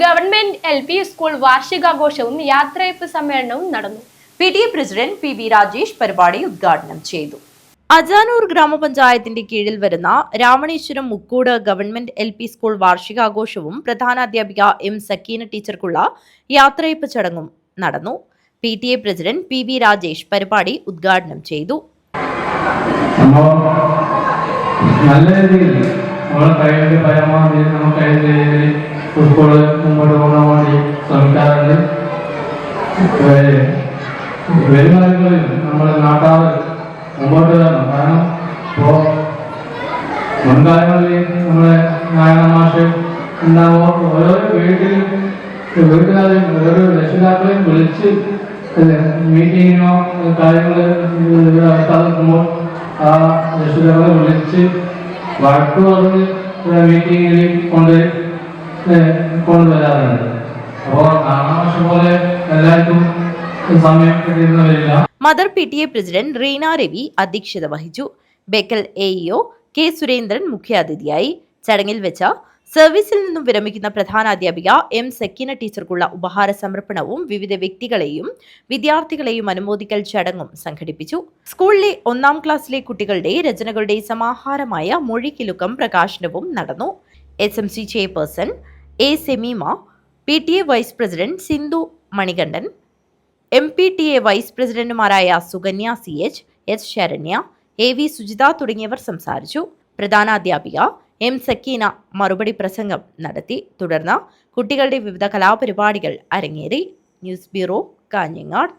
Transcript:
Government LP school വാർഷികാഘോഷവും യാത്രയയപ്പ് സമ്മേളനവും നടന്നു. PTA പ്രസിഡന്റ് PB രാജേഷ് പരിപാടി ഉദ്ഘാടനം ചെയ്തു. അജാനൂർ ഗ്രാമപഞ്ചായത്തിന്റെ കീഴിൽ വരുന്ന Ramaneshwaram Mukkoodu government LP school വാർഷികാഘോഷവും പ്രധാനാധ്യാപിക M സക്കീന ടീച്ചർക്കുള്ള യാത്രയയപ്പ് ചടങ്ങും നടന്നു. PTA പ്രസിഡന്റ് PB രാജേഷ് പരിപാടി ഉദ്ഘാടനം ചെയ്തു. നല്ല രീതിയിൽ നമ്മളെ കഴിവിന്റെ പരമാവധി നമുക്ക് സ്കൂൾ മുമ്പോട്ട് പോകാൻ വേണ്ടി ശ്രമിക്കാറുണ്ട്. വരുമാനങ്ങളിൽ നമ്മുടെ നാട്ടാർ മുമ്പോട്ട് വരണം. കാരണം ഇപ്പോൾ മുൻകാലങ്ങളിൽ നമ്മളെ നാരായണ മാഷ് ഉണ്ടാകുമ്പോൾ ഓരോ വീട്ടുകാരെയും ഓരോ രക്ഷിതാക്കളെയും വിളിച്ച് മീറ്റിങ്ങിനോ കാര്യങ്ങൾ നടക്കുമ്പോൾ ആ രക്ഷിതാക്കളെ വിളിച്ച് വഴക്ക് പറഞ്ഞ് മീറ്റിങ്ങിൽ കൊണ്ടുവരാറുണ്ട്. അപ്പോൾ നാരായണ പോലെ എല്ലാവർക്കും സമയം കിട്ടുന്നവരില്ല. Mother PTA president Reena Ravi അധ്യക്ഷത വഹിച്ചു. ബേക്കൽ AEO K സുരേന്ദ്രൻ മുഖ്യാതിഥിയായി. ചടങ്ങിൽ വെച്ച സർവീസിൽ നിന്നും വിരമിക്കുന്ന പ്രധാനാധ്യാപിക M സക്കീന ടീച്ചർക്കുള്ള ഉപഹാര സമർപ്പണവും വിവിധ വ്യക്തികളെയും വിദ്യാർത്ഥികളെയും അനുമോദിക്കൽ ചടങ്ങും സംഘടിപ്പിച്ചു. സ്കൂളിലെ 1ാം ക്ലാസ്സിലെ കുട്ടികളുടെ രചനകളുടെ സമാഹാരമായ മൊഴിക്കിലുക്കം പ്രകാശനവും നടന്നു. SMC chairperson A Semeema, PTA vice president Sindhu Manikandan, MPTA vice പ്രസിഡന്റുമാരായ Sukanya CH, S Saranya, AV Sujitha തുടങ്ങിയവർ സംസാരിച്ചു. പ്രധാനാധ്യാപിക M സക്കീന മറുപടി പ്രസംഗം നടത്തി. തുടർന്ന് കുട്ടികളുടെ വിവിധ കലാപരിപാടികൾ അരങ്ങേറി. News bureau, Kanhangad.